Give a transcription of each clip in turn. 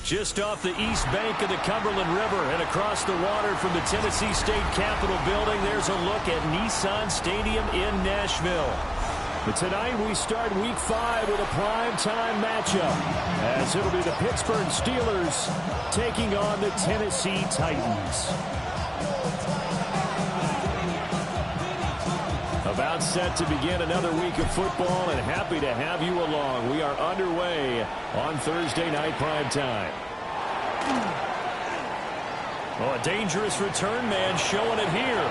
Just off the east bank of the Cumberland River and across the water from the Tennessee State Capitol building, there's a look at Nissan Stadium in Nashville. But tonight we start Week 5 with a primetime matchup, as it'll be the Pittsburgh Steelers taking on the Tennessee Titans. About set to begin another week of football, and happy to have you along. We are underway on Thursday night primetime. Oh, a dangerous return man showing it here.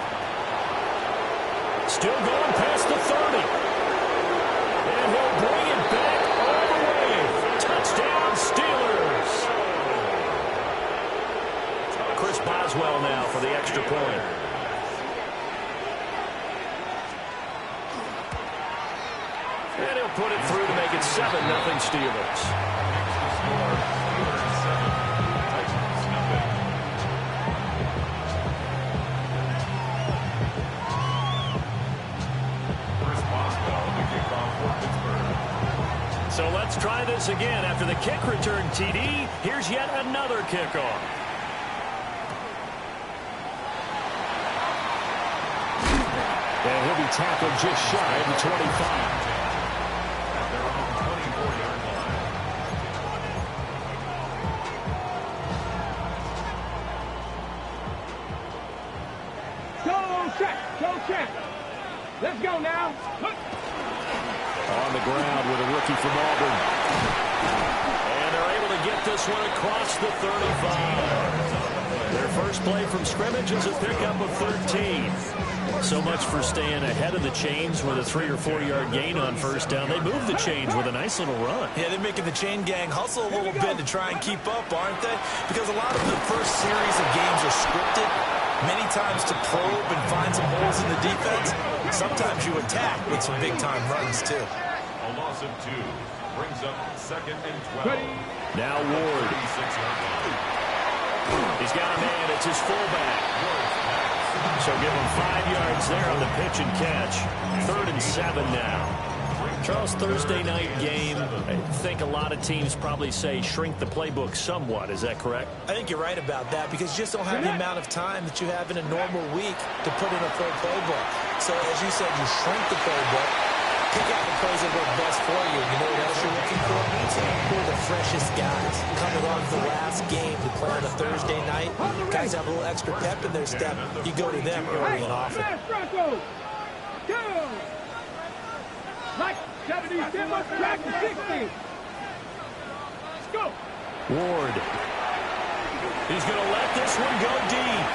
Still going past the 30. And he'll bring it back all the way. Touchdown, Steelers. Chris Boswell now for the extra point. And he'll put it through to make it 7-0 Steelers. So let's try this again. After the kick return TD, here's yet another kickoff. And he'll be tackled just shy of the 25. Let's go now. On the ground with a rookie from Auburn. And they're able to get this one across the 35. Their first play from scrimmage is a pickup of 13. So much for staying ahead of the chains with a 3- or 4-yard gain on first down. They move the chains with a nice little run. Yeah, they're making the chain gang hustle a little bit to try and keep up, aren't they? Because a lot of the first series of games are scripted. Many times to probe and find some holes in the defense. Sometimes you attack with some big-time runs, too. A loss of 2 brings up 2nd and 12. Now Ward. He's got a man. It's his fullback. So give him 5 yards there on the pitch and catch. 3rd and 7 now. Charles, Thursday night game, I think a lot of teams probably say shrink the playbook somewhat. Is that correct? I think you're right about that because you just don't have the amount of time that you have in a normal week to put in a full playbook. So as you said, you shrink the playbook, pick out the plays that work best for you. You know what else you're looking for? Who are the freshest guys coming off the last game to play on a Thursday night? Guys have a little extra pep in their step. You go to them early and often. Like 77, track 60. Let's go. Ward. He's going to let this one go deep.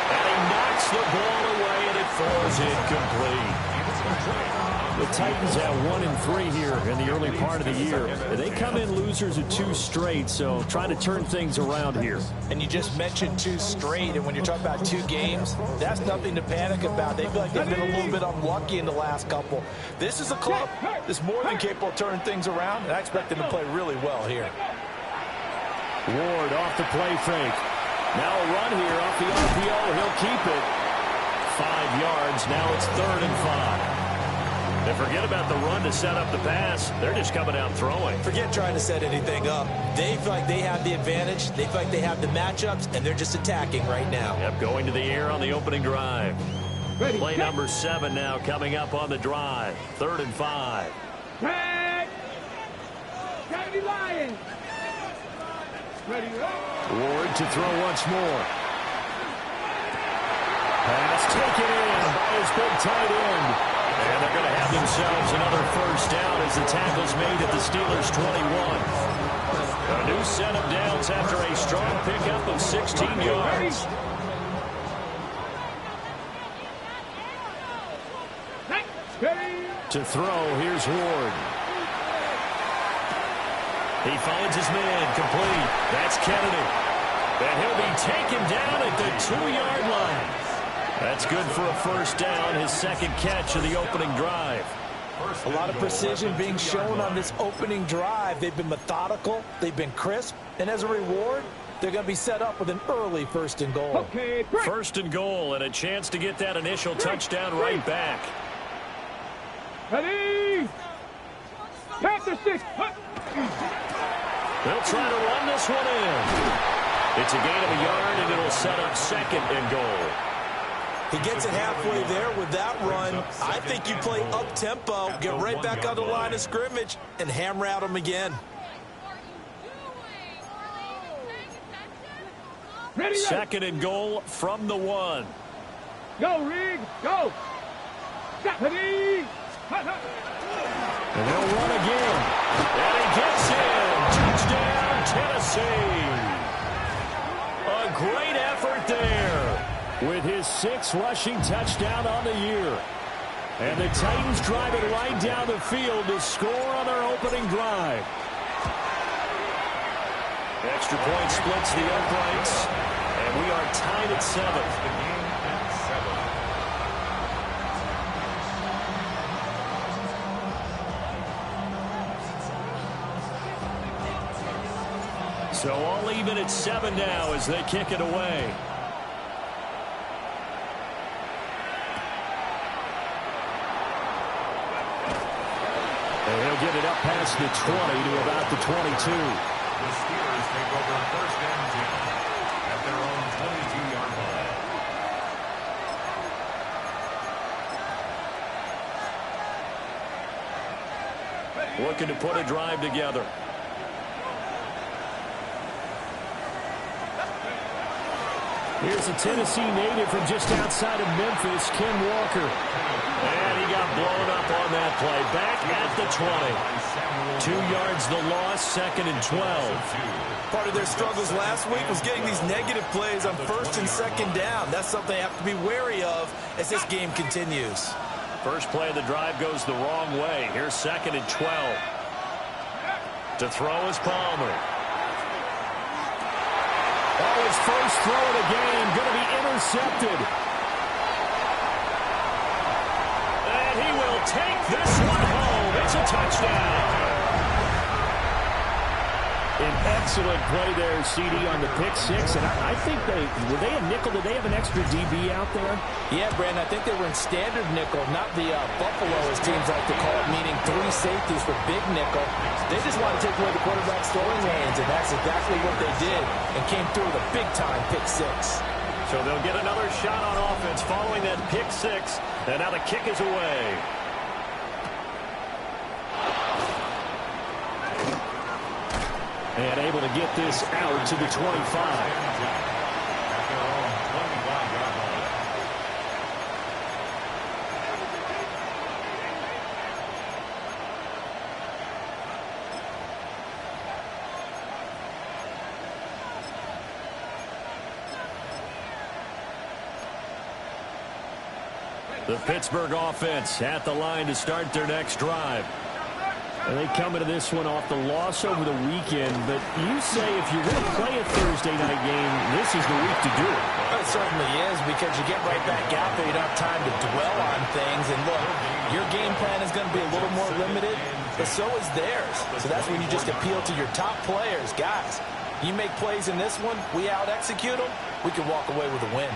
And he knocks the ball away, and it falls incomplete. The Titans have 1-3 here in the early part of the year. They come in losers of 2 straight, so trying to turn things around here. And you just mentioned 2 straight, and when you're talking about 2 games, that's nothing to panic about. They feel like they've been a little bit unlucky in the last couple. This is a club that's more than capable of turning things around, and I expect them to play really well here. Ward off the play fake. Now a run here off the RPO. He'll keep it. 5 yards. Now it's 3rd and 5. And forget about the run to set up the pass. They're just coming out throwing. Forget trying to set anything up. They feel like they have the advantage. They feel like they have the matchups, and they're just attacking right now. Yep, going to the air on the opening drive. Play number 7 now coming up on the drive. 3rd and 5. Tag. Gotta be lying. Ready, Ward to throw once more. Pass taken in by his big tight end. And they're going to have themselves another first down as the tackle's made at the Steelers' 21. A new set of downs after a strong pickup of 16 yards. To throw, here's Ward. He finds his man, complete. That's Kennedy. And he'll be taken down at the 2-yard line. That's good for a first down, his 2nd catch of the opening drive. A lot of precision being shown on this opening drive. They've been methodical, they've been crisp, and as a reward, they're going to be set up with an early 1st and goal. Okay, 1st and goal, and a chance to get that initial touchdown right back. Ready? Panther 6. They'll try to run this one in. It's a gain of a yard, and it'll set up second and goal. He gets it halfway there with that run. I think you play up-tempo, get right back on the line of scrimmage, and hammer at him again. Second and goal from the 1. Go, Rig, go. Ready. And they'll run again. And he gets in. Touchdown, Tennessee. A great effort there with his 6th rushing touchdown on the year. And the Titans drive it right down the field to score on their opening drive. Extra point splits the uprights, and we are tied at 7. The game at 7. So all even at 7 now as they kick it away. And he'll get it up past the 20 to about the 22. The Steelers take over 1st and 10 at their own 22-yard line. Looking to put a drive together. Here's a Tennessee native from just outside of Memphis, Ken Walker. And he got blown up on that play. Back at the 20. 2 yards the loss, 2nd and 12. Part of their struggles last week was getting these negative plays on 1st and 2nd down. That's something they have to be wary of as this game continues. First play of the drive goes the wrong way. Here's 2nd and 12. To throw is Palmer. Oh, his first throw of the game going to be intercepted. And he will take this one home. It's a touchdown. An excellent play there, CD, on the pick 6. And I think were they a nickel? Did they have an extra DB out there? Yeah, Brandon, I think they were in standard nickel, not the Buffalo, as teams like to call it, meaning 3 safeties for big nickel. They just want to take away the quarterback's throwing lanes, and that's exactly what they did, and came through with a big-time pick 6. So they'll get another shot on offense following that pick 6, and now the kick is away. And able to get this out to the 25. The Pittsburgh offense at the line to start their next drive. And they come into this one off the loss over the weekend, but you say if you're going to play a Thursday night game, this is the week to do it. It certainly is, because you get right back out there. You don't have time to dwell on things. And look, your game plan is going to be a little more limited, but so is theirs. So that's when you just appeal to your top players. Guys, you make plays in this one, we out-execute them, we can walk away with a win.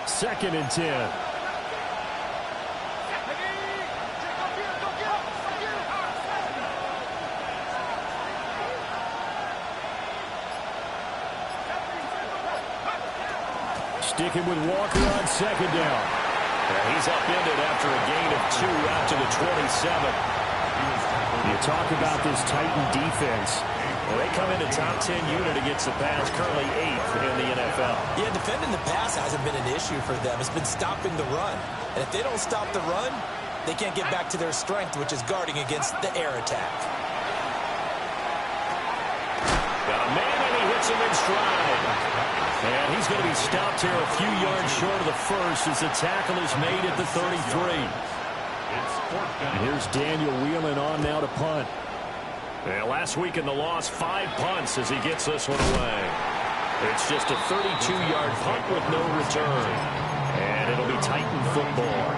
2nd and 10. Sticking with Walker on 2nd down. He's upended after a gain of 2 out to the 27. You talk about this Titan defense. Well, they come into top 10 unit against the pass, currently 8th in the NFL. Yeah, defending the pass hasn't been an issue for them. It's been stopping the run. And if they don't stop the run, they can't get back to their strength, which is guarding against the air attack. Got a man, and he hits him in stride. And he's going to be stopped here a few yards short of the first as the tackle is made at the 33. And here's Daniel Whelan on now to punt. And last week in the loss, 5 punts as he gets this one away. It's just a 32-yard punt with no return. And it'll be Titan football.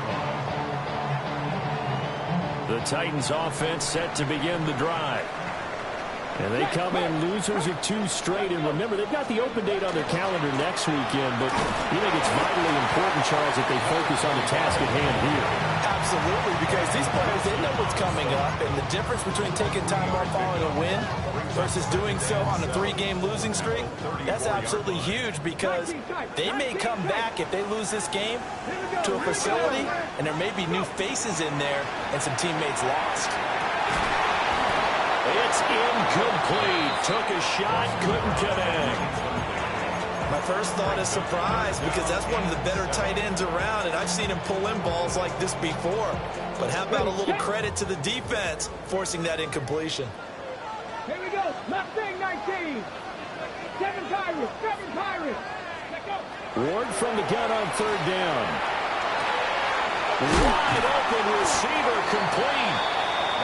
The Titans offense set to begin the drive. And they come in losers of 2 straight. And remember, they've got the open date on their calendar next weekend. But you think it's vitally important, Charles, that they focus on the task at hand here? Absolutely, because these players, they know what's coming up. And the difference between taking time off following a win versus doing so on a 3-game losing streak, that's absolutely huge, because they may come back if they lose this game to a facility, and there may be new faces in there and some teammates lost. It's incomplete. Took a shot, couldn't connect. My first thought is surprise, because that's one of the better tight ends around, and I've seen him pull in balls like this before. But how about a little credit to the defense forcing that incompletion? Here we go. Left wing 19. 7 Pirates. 7 Pirates. Let's go. Ward from the gun on 3rd down. Wide open receiver, complete.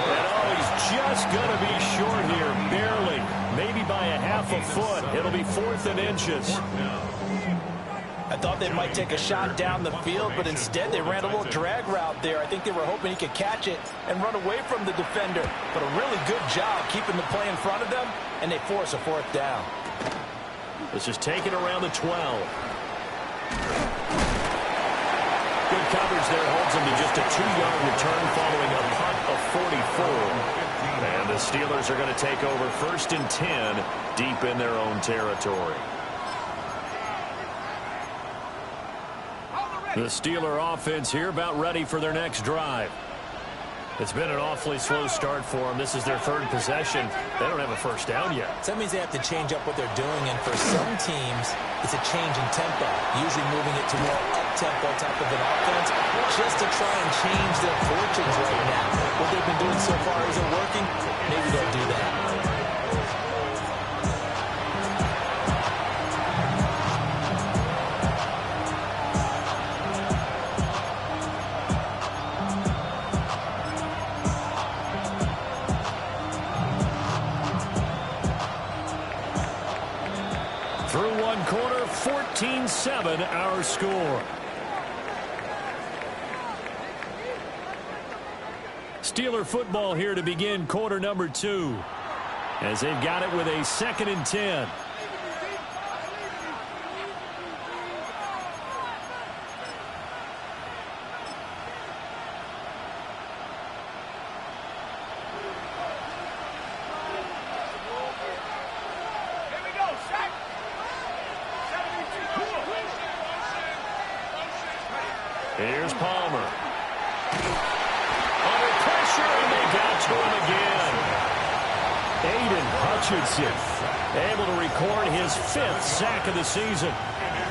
And he's just going to be short here, barely. Maybe by a half a foot. It'll be 4th and inches. I thought they might take a shot down the field, but instead they ran a little drag route there. I think they were hoping he could catch it and run away from the defender. But a really good job keeping the play in front of them, and they force a 4th down. Let's just take it around the 12. Good coverage there, holds him to just a 2-yard return following a punt of 44. And the Steelers are going to take over 1st and 10 deep in their own territory. The Steeler offense here about ready for their next drive. It's been an awfully slow start for them. This is their 3rd possession. They don't have a 1st down yet. So that means they have to change up what they're doing, and for some teams, it's a change in tempo, usually moving it to more up-tempo type of an offense, just to try and change their fortunes right now. What they've been doing so far isn't working. Maybe they'll do that. Through 1 quarter, 14-7 our score. Steeler football here to begin quarter number 2, as they've got it with a 2nd and 10. Here's Palmer. Under pressure, and they got to him again. Aiden Hutchinson able to record his 5th sack of the season.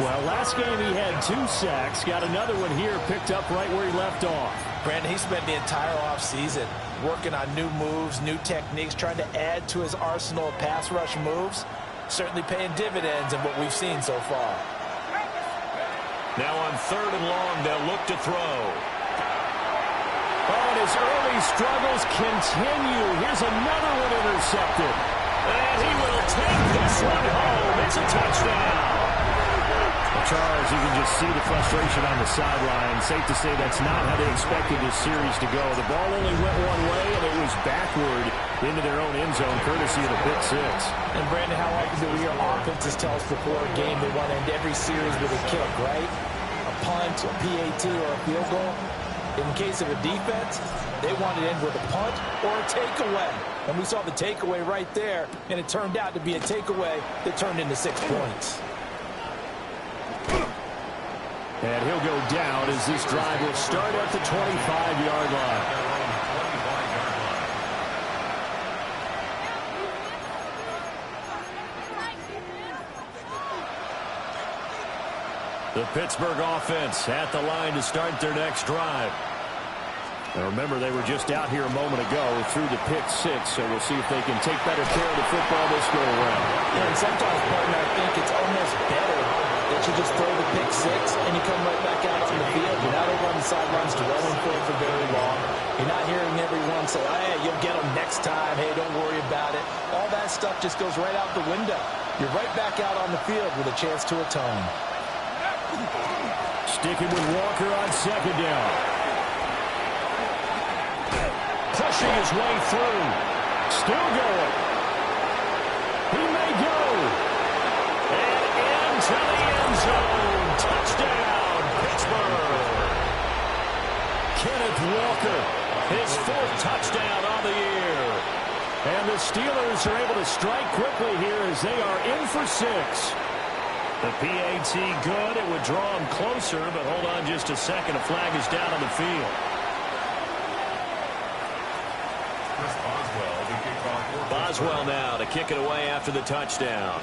Well, last game he had 2 sacks. Got another one here, picked up right where he left off. Brandon, he spent the entire offseason working on new moves, new techniques, trying to add to his arsenal of pass rush moves. Certainly paying dividends in what we've seen so far. Now on 3rd and long, they'll look to throw. Oh, and his early struggles continue. Here's another one intercepted. And he will take this one home. It's a touchdown. Charles, you can just see the frustration on the sideline. Safe to say that's not how they expected this series to go. The ball only went one way, and it was backward into their own end zone, courtesy of the pick 6. And, Brandon, how often do we hear offenses tell us before a game they want to end every series with a kick, right? A punt, a PAT, or a field goal. In case of a defense, they want to end with a punt or a takeaway. And we saw the takeaway right there, and it turned out to be a takeaway that turned into 6 points. And he'll go down as this drive will start at the 25-yard line. The Pittsburgh offense at the line to start their next drive. Now remember, they were just out here a moment ago through the pick 6, so we'll see if they can take better care of the football this go around. Yeah, and sometimes, partner, I think it's almost better that you just throw the pick 6 and you come right back out on the field. You're not over on the sidelines dwelling for it for very long. You're not hearing everyone say, hey, you'll get them next time. Hey, don't worry about it. All that stuff just goes right out the window. You're right back out on the field with a chance to atone. Sticking with Walker on 2nd down. Pushing his way through. Still going. Walker. His 4th touchdown on the year. And the Steelers are able to strike quickly here as they are in for 6. The PAT good. It would draw them closer, but hold on just a second. A flag is down on the field. Boswell now to kick it away after the touchdown.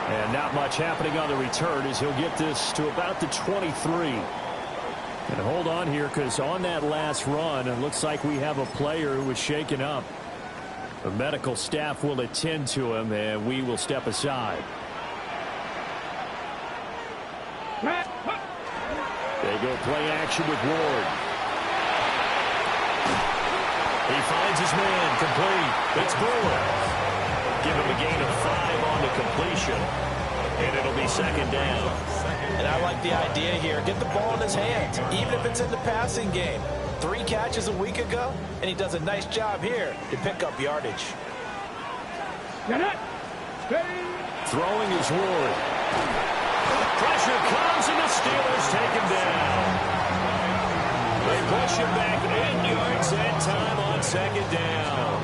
And not much happening on the return as he'll get this to about the 23. And hold on here because on that last run, it looks like we have a player who was shaken up. The medical staff will attend to him, and we will step aside. They go play action with Ward. He finds his man, complete. It's Brewer. Give him a gain of 5 on the completion, and it'll be 2nd down. And I like the idea here. Get the ball in his hands, even if it's in the passing game. 3 catches a week ago, and he does a nice job here to pick up yardage. Throwing is Ward. Pressure comes, and the Steelers take him down. They push him back 8 yards and time on 2nd down.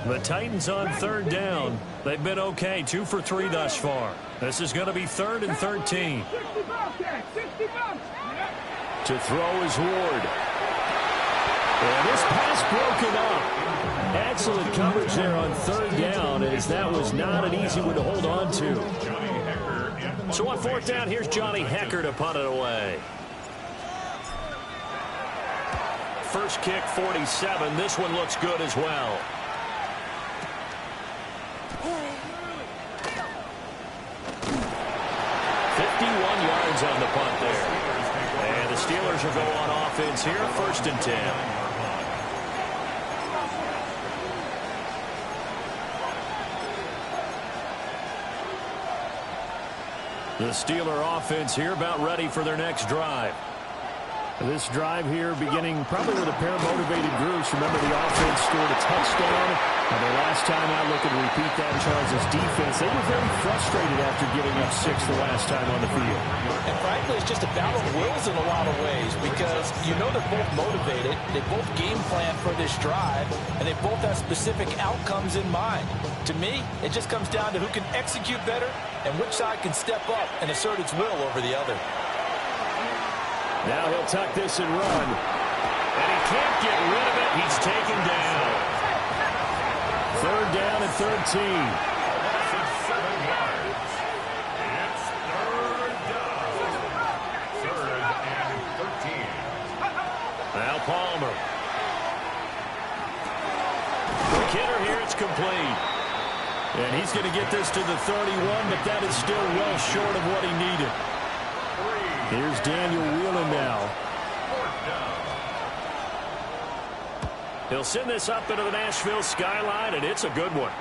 The Titans on 3rd down. They've been okay, 2 for 3 thus far. This is going to be 3rd and 13. To throw is Ward. And this pass broken up. Excellent coverage there on 3rd down, as that was not an easy one to hold on to. So on 4th down, here's Johnny Hecker to punt it away. First kick, 47. This one looks good as well. 51 yards on the punt there. And the Steelers will go on offense here, 1st and 10. The Steeler offense here about ready for their next drive. This drive here beginning probably with a pair of motivated groups. Remember, the offense scored a touchdown. And the last time out, looking to repeat that, Charles' defense, they were very frustrated after giving up 6 the last time on the field. And frankly, it's just a battle of wills in a lot of ways because you know they're both motivated. They both game plan for this drive, and they both have specific outcomes in mind. To me, it just comes down to who can execute better and which side can step up and assert its will over the other. Now he'll tuck this and run. And he can't get rid of it. He's taken down. 3rd down and 13. It's 3rd and 13. Now Palmer. Quick hitter here. It's complete. And he's going to get this to the 31, but that is still well short of what he needed. Here's Daniel Whelan now. He'll send this up into the Nashville skyline, and it's a good one.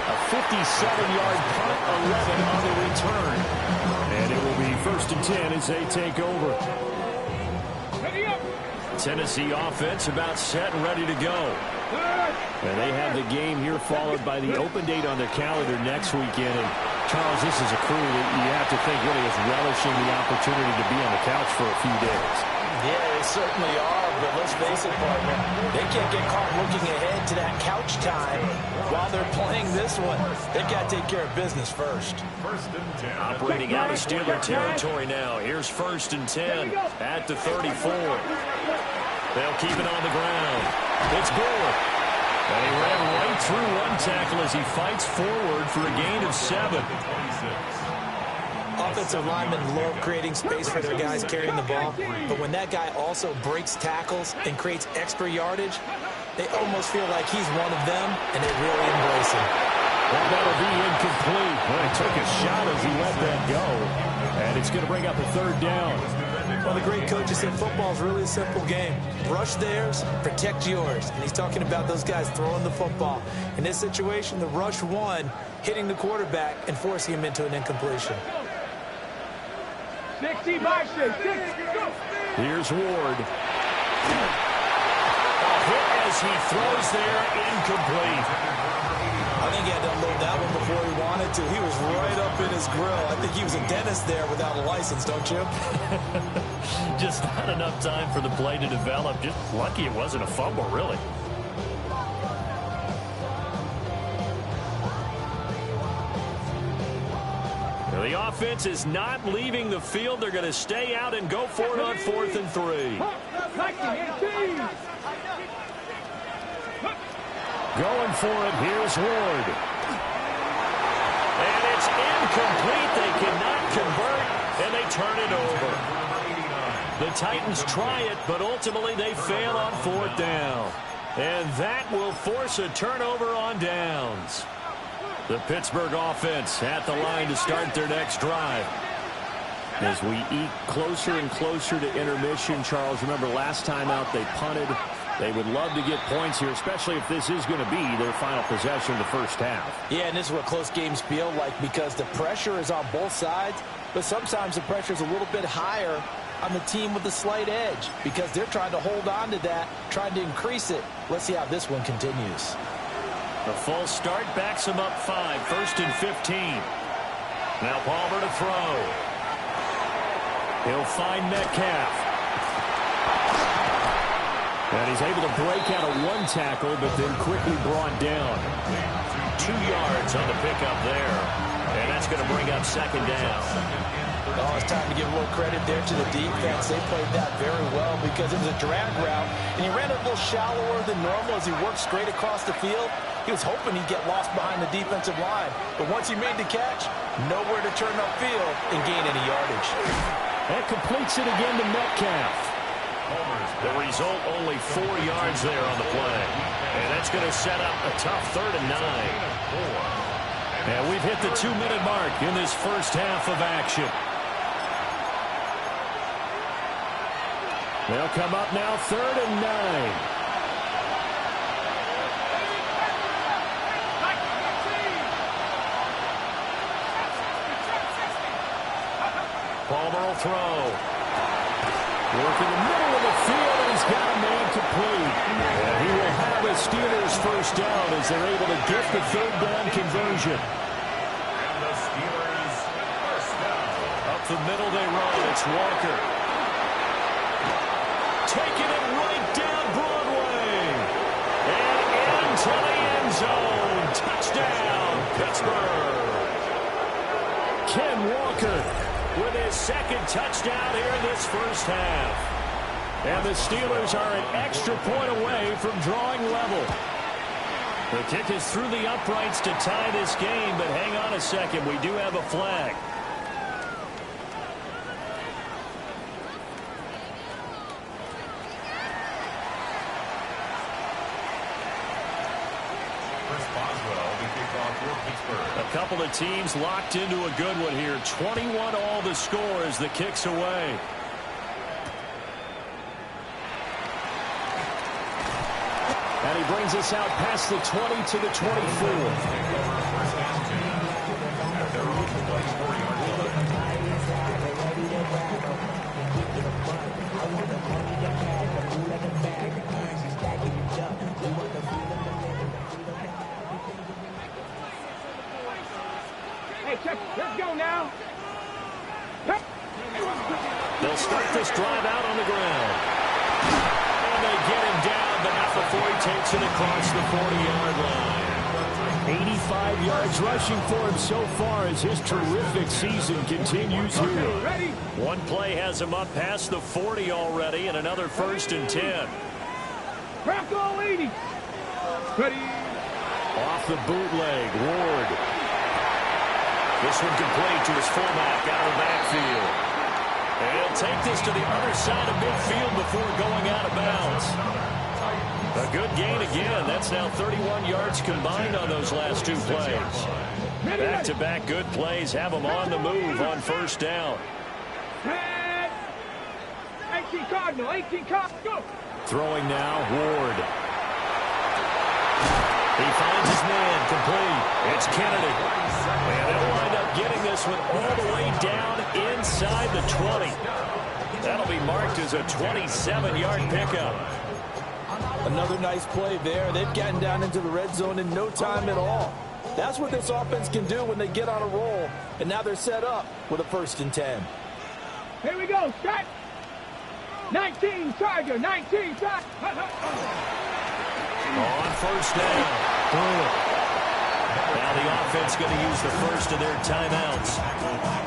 A 57-yard punt, 11 on the return. And it will be 1st and 10 as they take over. Tennessee offense about set and ready to go. And they have the game here followed by the open date on their calendar next weekend. And Charles, this is a crew that you have to think really is relishing the opportunity to be on the couch for a few days. Yeah, they certainly are, but let's face it, partner. They can't get caught looking ahead to that couch time while they're playing this one. They've got to take care of business first. 1st and 10. Operating out of Steeler territory now. Here's 1st and 10 at the 34. They'll keep it on the ground. It's Brewer. And he ran right through one tackle as he fights forward for a gain of 7. Offensive linemen love creating space for their guys carrying the ball, but when that guy also breaks tackles and creates extra yardage, they almost feel like he's one of them, and they really embrace him. Well, that'll be incomplete. Well, he took a shot as he let that go, and it's going to bring up a 3rd down. Well, the great coach said football is really a simple game. Rush theirs, protect yours. And he's talking about those guys throwing the football. In this situation, the rush won, hitting the quarterback and forcing him into an incompletion. 60 by 6. Here's Ward. A hit as he throws there, incomplete. I think he had to unload that one before he wanted to. He was right up in his grill. I think he was a dentist there without a license, don't you? Just not enough time for the play to develop. Just lucky it wasn't a fumble, really. The offense is not leaving the field. They're going to stay out and go for it on 4th and 3. Going for it. Here's Ward. And it's incomplete. They cannot convert, and they turn it over. The Titans try it, but ultimately they fail on 4th down. And that will force a turnover on downs. The Pittsburgh offense at the line to start their next drive. As we eat closer and closer to intermission, Charles, remember last time out they punted. They would love to get points here, especially if this is going to be their final possession of the first half. Yeah, and this is what close games feel like because the pressure is on both sides, but sometimes the pressure is a little bit higher on the team with the slight edge because they're trying to hold on to that, trying to increase it. Let's see how this one continues. The false start backs him up 5, 1st and 15. Now Palmer to throw. He'll find Metcalf. And he's able to break out of one tackle, but then quickly brought down. 2 yards on the pickup there. And that's going to bring up 2nd down. Oh, it's time to give a little credit there to the defense. They played that very well because it was a drag route, and he ran it a little shallower than normal as he worked straight across the field. He was hoping he'd get lost behind the defensive line. But once he made the catch, nowhere to turn upfield and gain any yardage. That completes it again to Metcalf. The result, only 4 yards there on the play. And that's going to set up a tough 3rd and 9. And we've hit the 2-minute mark in this first half of action. They'll come up now 3rd and 9. Palmer will throw. Working the middle of the field, and he's got a man complete. And he will have a Steelers first down as they're able to get the 3rd down conversion. And the Steelers first down. Up the middle they run. It's Walker. Taking it right down Broadway. And into the end zone. Touchdown, Pittsburgh. Ken Walker with his 2nd touchdown here in this first half. And the Steelers are an extra point away from drawing level. The kick is through the uprights to tie this game, but hang on a second. We do have a flag. A couple of teams locked into a good one here. 21 all the score as the kick's away. And he brings us out past the 20 to the 24. Let's go now. They'll start this drive out on the ground. And they get him down, but not before he takes it across the 40-yard line. 85 yards rushing for him so far as his terrific season continues here. One play has him up past the 40 already, and another 1st and 10. Crack all 80. Ready. Off the bootleg, Ward. This one complete to his fullback out of the backfield. And he'll take this to the other side of midfield before going out of bounds. A good gain again. That's now 31 yards combined on those last 2 plays. Back-to-back good plays have them on the move on 1st down. 18 Cardinal, 18 Cardinal, go! Throwing now, Ward. He finds his man, complete. It's Kennedy. And they'll wind up getting this one all the way down inside the 20. That'll be marked as a 27-yard pickup. Another nice play there. They've gotten down into the red zone in no time at all. That's what this offense can do when they get on a roll. And now they're set up with a 1st and 10. Here we go, start. 19 Charger, 19 Charger. On 1st down. Now the offense going to use the first of their timeouts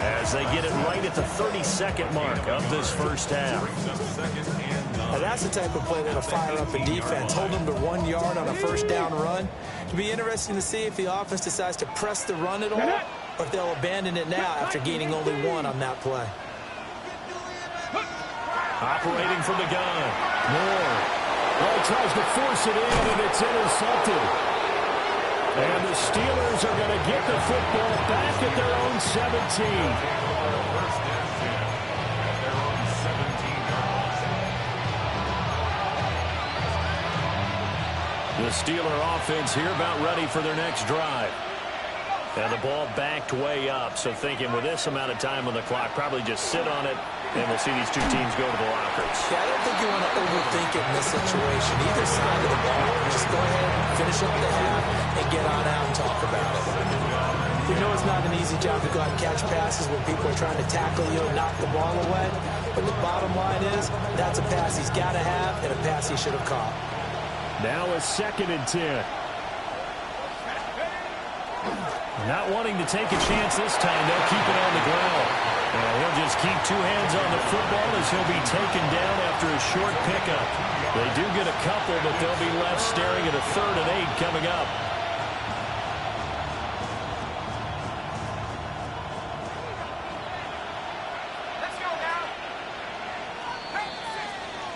as they get it right at the 32nd mark of this 1st half. Now that's the type of play that'll fire up a defense. Hold them to 1 yard on a 1st down run. It'll be interesting to see if the offense decides to press the run at all or if they'll abandon it now after gaining only 1 on that play. Operating from the gun. Moore. Well, he tries to force it in, and it's intercepted. And the Steelers are going to get the football back at their own 17. The Steeler offense here about ready for their next drive. And the ball backed way up, so thinking with this amount of time on the clock, probably just sit on it, and we'll see these two teams go to the lockers. Yeah, I don't think you want to overthink it in this situation. Either side of the ball, just go ahead and finish up the half and get on out and talk about it. We know it's not an easy job to go out and catch passes when people are trying to tackle you and knock the ball away, but the bottom line is that's a pass he's got to have and a pass he should have caught. Now a 2nd and 10. Not wanting to take a chance this time. They'll keep it on the ground. And he'll just keep 2 hands on the football as he'll be taken down after a short pickup. They do get a couple, but they'll be left staring at a 3rd and 8 coming up. Let's go now.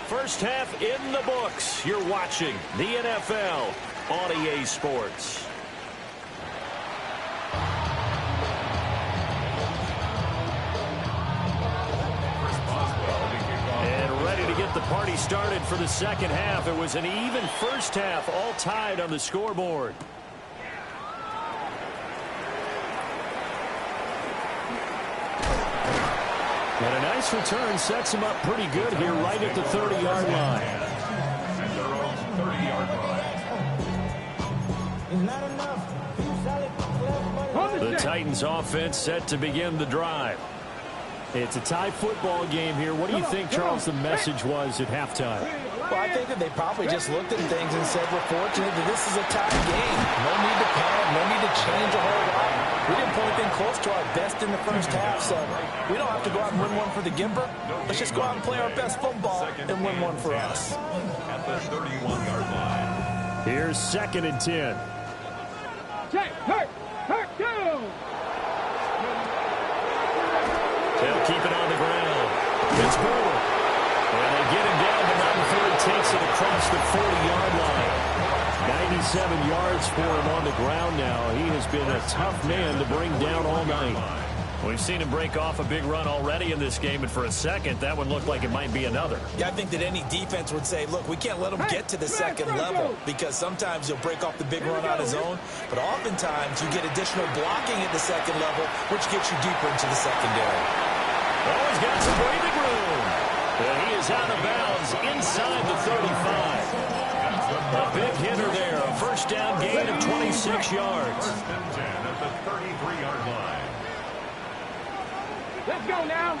First half in the books. You're watching the NFL on EA Sports. The party started for the 2nd half. It was an even 1st half, all tied on the scoreboard. And a nice return sets him up pretty good here right at the 30-yard line. At their own 30-yard line. The Titans offense set to begin the drive. It's a tie football game here. What do you think, Charles, the message was at halftime? Well, I think that they probably just looked at things and said, we're fortunate that this is a tie game. No need to panic, no need to change a whole lot. We didn't put anything close to our best in the 1st half, so we don't have to go out and win one for the Gimper. Let's just go out and play our best football and win one for us. At the 31-yard line. Here's 2nd and 10. Check, hurt, down. They'll keep it on the ground. Pittsburgh. And they get him down, but not before he takes it across the 40-yard line. 97 yards for him on the ground now. He has been a tough man to bring down all night. We've seen him break off a big run already in this game, and for a second, that one looked like it might be another. Yeah, I think that any defense would say, look, we can't let him get to the 2nd level because sometimes he'll break off the big run on his own, but oftentimes you get additional blocking at the 2nd level, which gets you deeper into the secondary. Oh, he's got some breathing room. And he is out of bounds inside the 35. A big hitter there, a 1st down gain of 26 yards. 1st and 10 at the 33-yard line. Let's go now.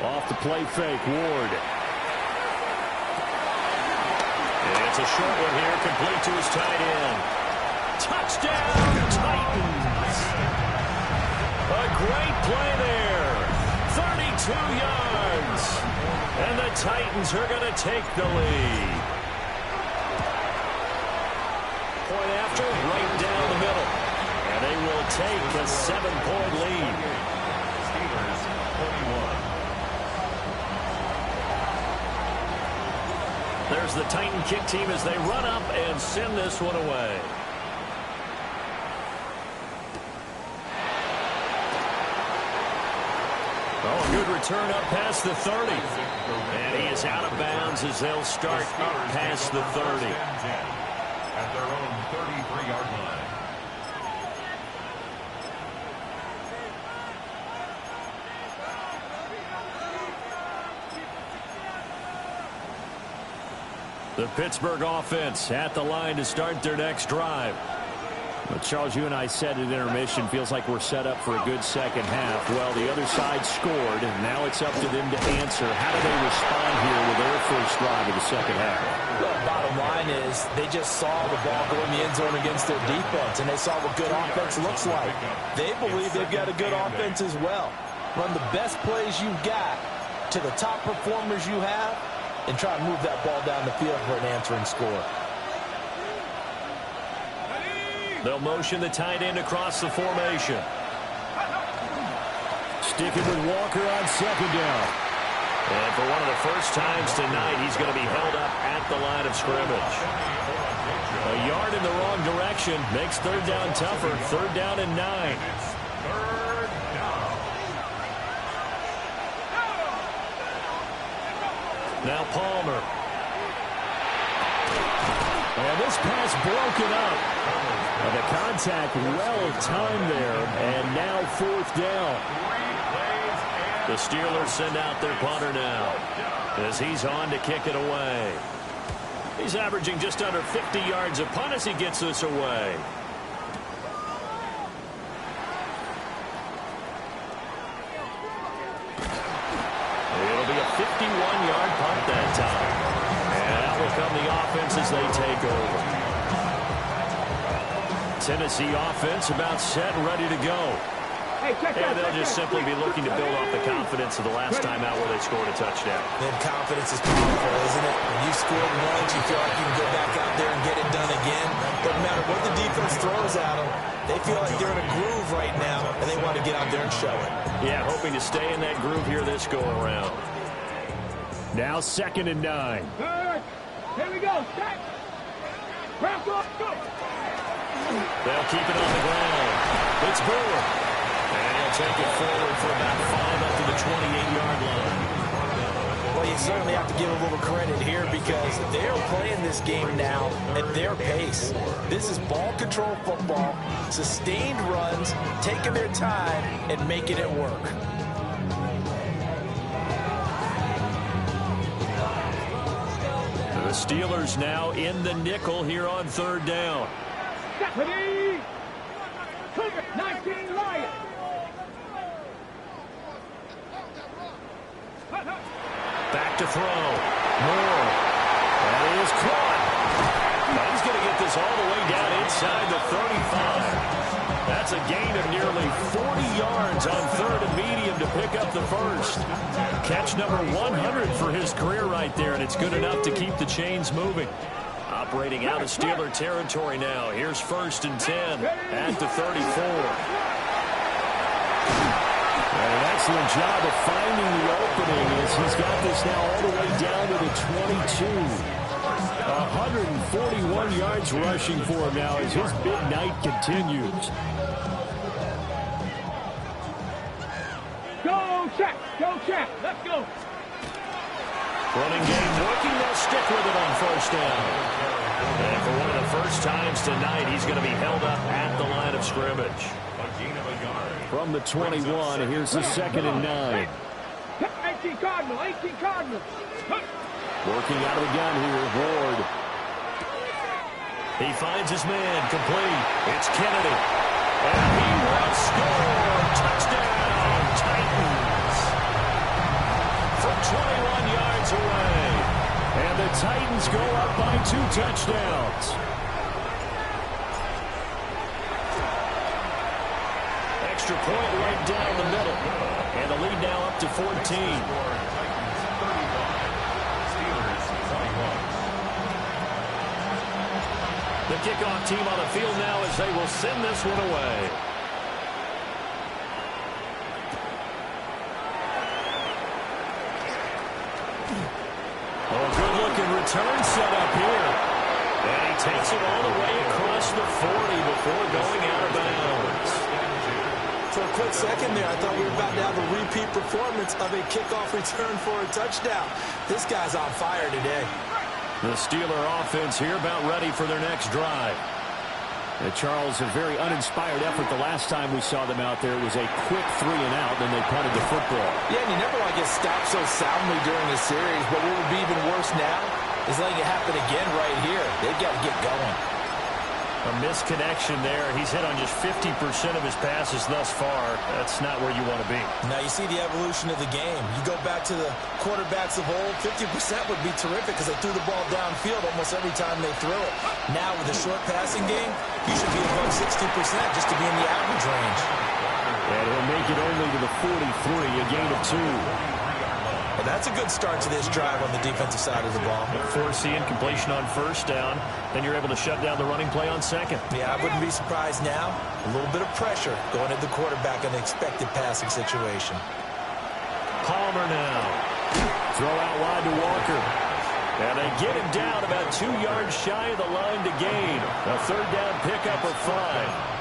Off the play fake, Ward. And it's a short one here, complete to his tight end. Touchdown, Titans. A great play there. 32 yards. And the Titans are going to take the lead. Point after, right down the middle. And they will take a 7-point lead. Steelers 21. There's the Titan kick team as they run up and send this one away. Oh, a good return up past the 30. And he is out of bounds as they'll start up past the 30. At their own 33-yard line. The Pittsburgh offense at the line to start their next drive. But Charles, you and I said at intermission, feels like we're set up for a good second half. Well, the other side scored, and now it's up to them to answer. How do they respond here with their first drive of the second half? Well, bottom line is they just saw the ball go in the end zone against their defense, and they saw what good offense looks like. They believe they've got a good offense as well. Run the best plays you've got to the top performers you have, and try and move that ball down the field for an answering score. They'll motion the tight end across the formation. Sticking with Walker on second down. And for one of the first times tonight, he's going to be held up at the line of scrimmage. A yard in the wrong direction makes third down tougher. Third down and 9. Now Palmer. And this pass broken up. The contact well timed there, and now fourth down. The Steelers send out their punter now as he's on to kick it away. He's averaging just under 50 yards a punt as he gets this away. It'll be a 51-yard punt that time. And out will come the offense as they take over. Tennessee offense about set and ready to go. And they'll just simply be looking to build off the confidence of the last time out where they scored a touchdown. And confidence is powerful, isn't it? When you scored once, you feel like you can go back out there and get it done again. Doesn't matter what the defense throws at them. They feel like they're in a groove right now, and they want to get out there and show it. Yeah, hoping to stay in that groove here this go-around. Now second and 9. Here we go. Set. Go. They'll keep it on the ground. It's Brewer. And he'll take it forward for about 5 up to the 28-yard line. Well, you certainly have to give a little credit here because they're playing this game now at their pace. This is ball control football, sustained runs, taking their time and making it work. The Steelers now in the nickel here on third down. Deputy! 19 Lions! Back to throw. Moore. That is caught. Now he's going to get this all the way down inside the 35. That's a gain of nearly 40 yards on third and medium to pick up the first. Catch number 100 for his career right there, and it's good enough to keep the chains moving. Operating out of Steeler territory now. Here's first and 10 at the 34. An excellent job of finding the opening as he's got this now all the way down to the 22. 141 yards rushing for him now as his big night continues. Go check, let's go. Running game working, they'll stick with it on first down. And for one of the first times tonight, he's going to be held up at the line of scrimmage. From the 21, here's the second and 9. 18 Cardinal. Working out of the gun here, Ward. He finds his man, complete. It's Kennedy. And he will score. Touchdown, Titans. From 21 yards away. And the Titans go up by 2 touchdowns. Extra point right down the middle. And the lead now up to 14. The kickoff team on the field now as they will send this one away. Oh, good-looking return set up here. And he takes it all the way across the 40 before going out of bounds. For a quick split second there, I thought we were about to have a repeat performance of a kickoff return for a touchdown. This guy's on fire today. The Steeler offense here about ready for their next drive. Charles, a very uninspired effort the last time we saw them out there. It was a quick 3 and out, then they punted the football. Yeah, and you never want to get stopped so soundly during the series, but what would be even worse now is letting it happen again right here. They've got to get going. A misconnection there. He's hit on just 50% of his passes thus far. That's not where you want to be. Now you see the evolution of the game. You go back to the quarterbacks of old, 50% would be terrific because they threw the ball downfield almost every time they threw it. Now with a short passing game, you should be above 60% just to be in the average range. And he'll make it only to the 43, a gain of 2. And that's a good start to this drive on the defensive side of the ball. Forcing completion on first down. Then you're able to shut down the running play on second. Yeah, I wouldn't be surprised now. A little bit of pressure going at the quarterback in an expected passing situation. Palmer now. Throw out wide to Walker. And they get him down about 2 yards shy of the line to gain. A third down pickup of 5.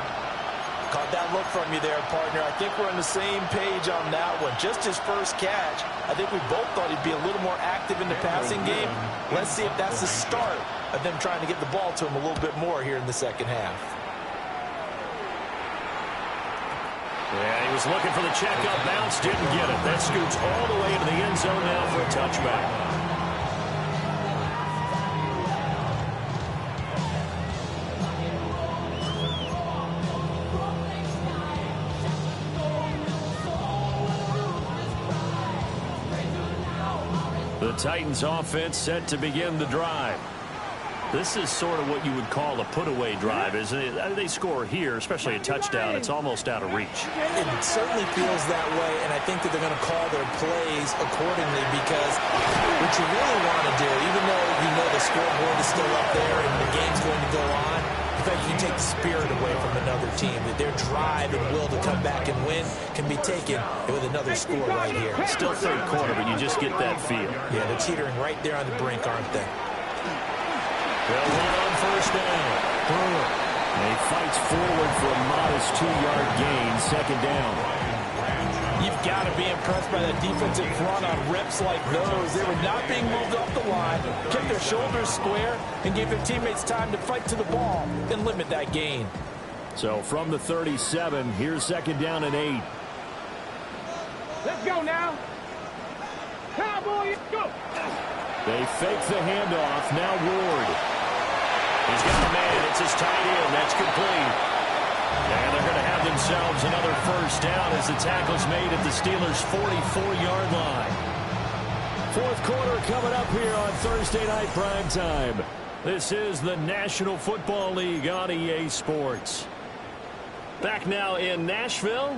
Caught that look from you there, partner. I think we're on the same page on that one. Just his first catch. I think we both thought he'd be a little more active in the passing game. Let's see if that's the start of them trying to get the ball to him a little bit more here in the second half. Yeah, he was looking for the checkup bounce, didn't get it. That scoots all the way into the end zone now for a touchback. The Titans offense set to begin the drive. This is sort of what you would call a put-away drive, isn't it? They score here, especially a touchdown. It's almost out of reach. It certainly feels that way, and I think that they're going to call their plays accordingly because what you really want to do, even though you know the scoreboard is still up there and the game's going to go on, in fact, you take the spirit away from another team, that their drive and will to come back and win can be taken with another score right here. Still third quarter, but you just get that feel. Yeah, they're teetering right there on the brink, aren't they? They'll run on first down. And he fights forward for a modest 2-yard gain, second down. You've got to be impressed by that defensive front on reps like those. They were not being moved off the line, kept their shoulders square, and gave their teammates time to fight to the ball and limit that gain. So from the 37, here's second down and 8. Let's go now. Cowboys, go. They fake the handoff. Now Ward. He's got a man. It's his tight end. That's complete. And they're going to have themselves another first down as the tackle's made at the Steelers' 44-yard line. Fourth quarter coming up here on Thursday Night Primetime. This is the National Football League on EA Sports. Back now in Nashville.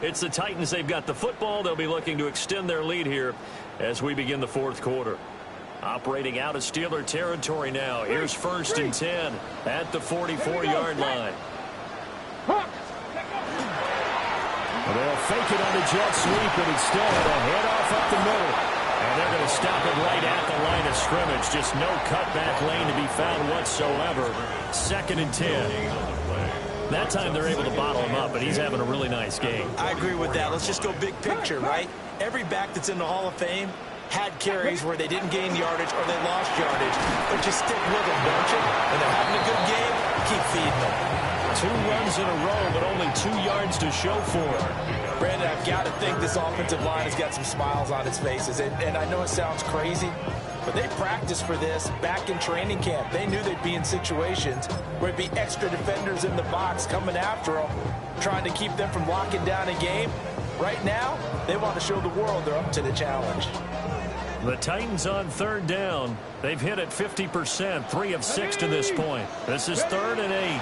It's the Titans. They've got the football. They'll be looking to extend their lead here as we begin the fourth quarter. Operating out of Steeler territory now. Here's first and 10 at the 44-yard line. They'll fake it on the jet sweep, and instead a handoff up the middle. And they're going to stop it right at the line of scrimmage. Just no cutback lane to be found whatsoever. Second and 10. That time they're able to bottle him up, but he's having a really nice game. I agree with that. Let's just go big picture, right? Every back that's in the Hall of Fame had carries where they didn't gain yardage or they lost yardage. But you stick with them, don't you? When they're having a good game, keep feeding them. 2 runs in a row, but only 2 yards to show for it. Brandon, I've got to think this offensive line has got some smiles on its faces. And I know it sounds crazy, but they practiced for this back in training camp. They knew they'd be in situations where it'd be extra defenders in the box coming after them, trying to keep them from locking down a game. Right now, they want to show the world they're up to the challenge. The Titans on third down. They've hit it 50%, 3 of 6 to this point. This is 3rd and 8.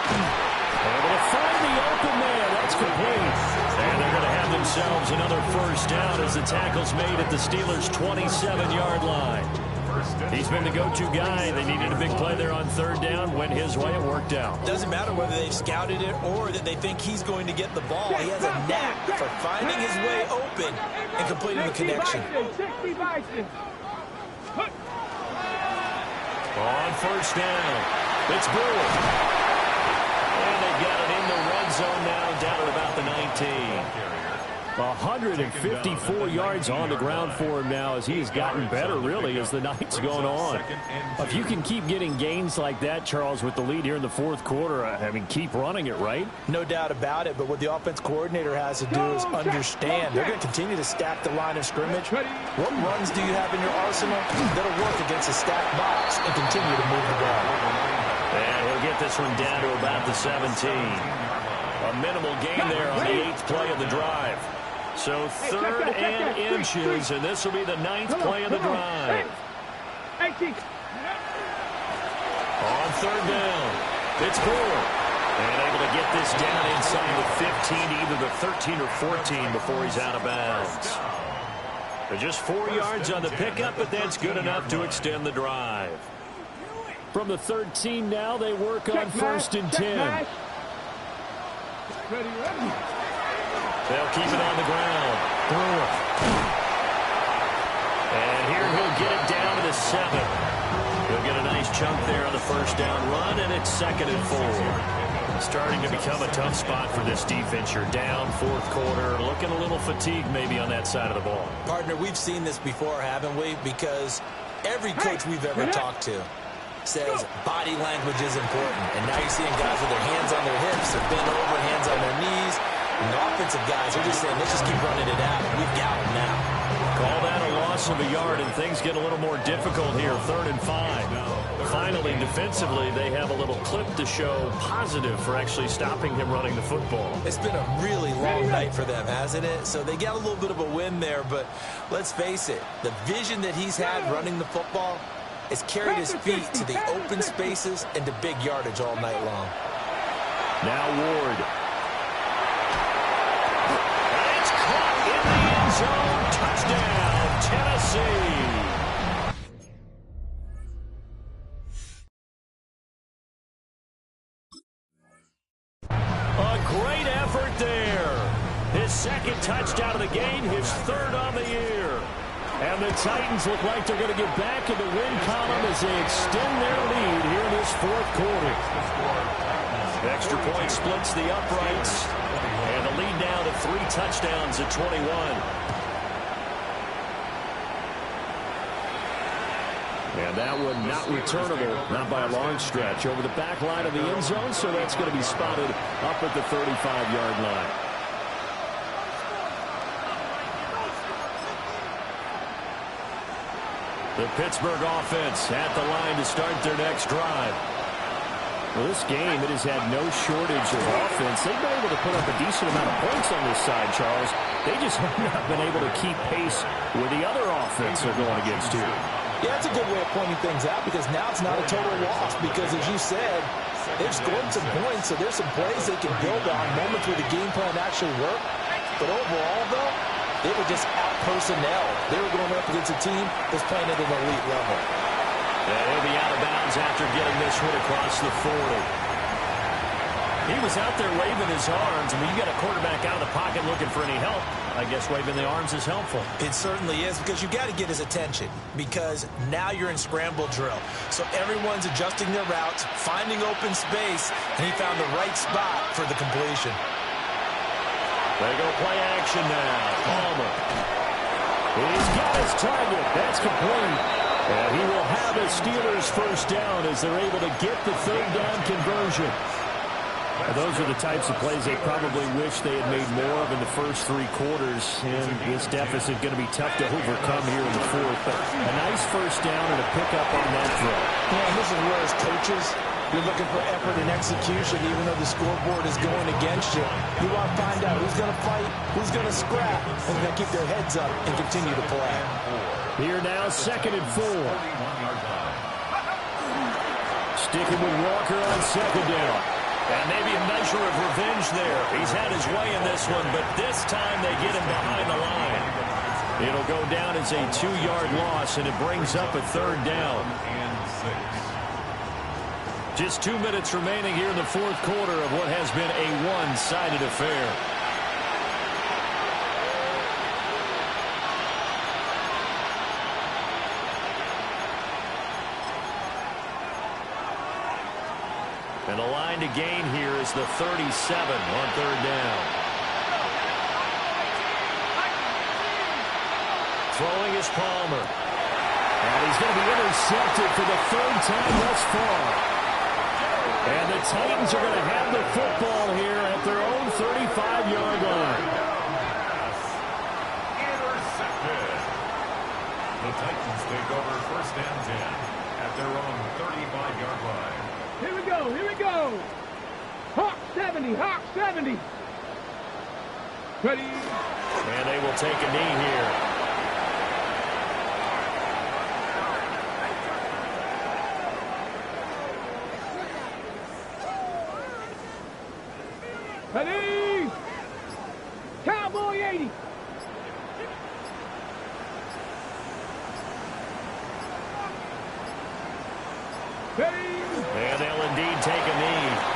Able to find the open man. That's complete. And they're going to have themselves another first down as the tackle's made at the Steelers' 27-yard line. He's been the go-to guy. They needed a big play there on third down. Went his way. It worked out. Doesn't matter whether they've scouted it or that they think he's going to get the ball. He has a knack for finding his way open and completing the connection. On first down, it's Brewer. And they got it in the red zone now, down at about the 19. 154 yards on the ground for him now as he has gotten better, really, as the night's gone on. If you can keep getting gains like that, Charles, with the lead here in the fourth quarter, I mean, keep running it, right? No doubt about it, but what the offense coordinator has to do is understand they're going to continue to stack the line of scrimmage. What runs do you have in your arsenal that'll work against a stacked box and continue to move the ball? And he'll get this one down to about the 17. A minimal gain there on the 8th play of the drive. So 3rd and inches, and this will be the 9th play of the drive. On 3rd down, it's Ford. And able to get this down inside the 15, either the 13 or 14 before he's out of bounds. They're just 4 yards on the pickup, but that's good enough to extend the drive. From the 13 now, they work on 1st and 10. They'll keep it on the ground. Through it. And here he'll get it down to the 7. He'll get a nice chunk there on the 1st down run, and it's 2nd and 4. Starting to become a tough spot for this defense. You're down 4th quarter, looking a little fatigued maybe on that side of the ball. Partner, we've seen this before, haven't we? Because every coach we've ever talked to says body language is important. And now you're seeing guys with their hands on their hips, they're bent over, hands on their knees. And the offensive guys are just saying, let's just keep running it out. We've got them now. Call that a loss of a yard, and things get a little more difficult here. 3rd and 5. Finally, defensively, they have a little clip to show positive for actually stopping him running the football. It's been a really long night for them, hasn't it? So they got a little bit of a win there, but let's face it, the vision that he's had running the football has carried his feet to the open spaces and to big yardage all night long. Now Ward. In the end zone, touchdown, Tennessee. A great effort there. His 2nd touchdown of the game, his 3rd on the year. And the Titans look like they're going to get back in the win column as they extend their lead here in this 4th quarter. Extra point splits the uprights. And the lead now to 3 touchdowns at 21. And that one not returnable, not by a long stretch, over the back line of the end zone, so that's going to be spotted up at the 35-yard line. The Pittsburgh offense at the line to start their next drive. Well, this game, it has had no shortage of offense. They've been able to put up a decent amount of points on this side, Charles. They just have not been able to keep pace with the other offense they're going against here. Yeah, that's a good way of pointing things out because now it's not a total loss because, as you said, they've scored some points, so there's some plays they can build on, moments where the game plan actually worked. But overall, though, they were just out-personnel. They were going up against a team that's playing at an elite level. And he'll be out of bounds after getting this one across the 40. He was out there waving his arms. I mean, you got a quarterback out of the pocket looking for any help. I guess waving the arms is helpful. It certainly is because you got to get his attention because now you're in scramble drill. So everyone's adjusting their routes, finding open space, and he found the right spot for the completion. They go play action now. Palmer. He's got his target. That's complete. And he will have a Steelers 1st down as they're able to get the 3rd down conversion. Those are the types of plays they probably wish they had made more of in the first 3 quarters. And this deficit going to be tough to overcome here in the 4th. But a nice 1st down and a pickup on that throw. Yeah, and this is where as coaches, you're looking for effort and execution even though the scoreboard is going against you. You want to find out who's going to fight, who's going to scrap, and going to keep their heads up and continue to play. Here now, 2nd and 4. Sticking with Walker on 2nd down. And maybe a measure of revenge there. He's had his way in this one, but this time they get him behind the line. It'll go down as a 2-yard loss, and it brings up a 3rd down. Just 2 minutes remaining here in the 4th quarter of what has been a one-sided affair. And the line to gain here is the 37 on third down. Throwing is Palmer. And he's going to be intercepted for the third time thus far. And the Titans are going to have the football here at their own 35-yard line. Intercepted. The Titans take over first and 10 at their own 35-yard line. Here we go, here we go. Hawk 70, Hawk 70. Ready. And they will take a knee here. Ready. Cowboy 80. Ready. And they'll indeed take a knee.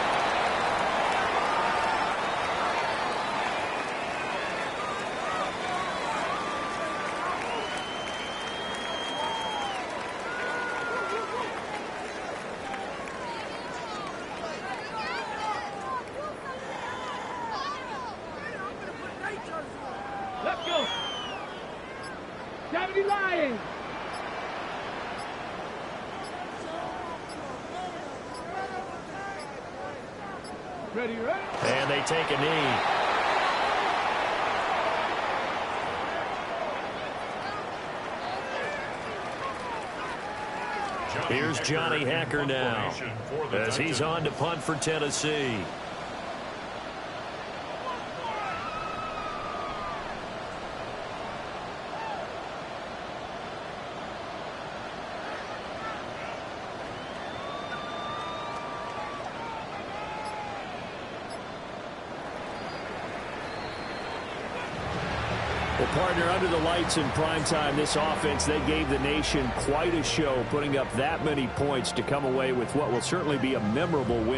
Let's go. 70 Lions. Ready, ready. And they take a knee. Here's Johnny Hacker now as he's on to punt for Tennessee. Well, partner, under the lights in primetime, this offense, they gave the nation quite a show, putting up that many points to come away with what will certainly be a memorable win.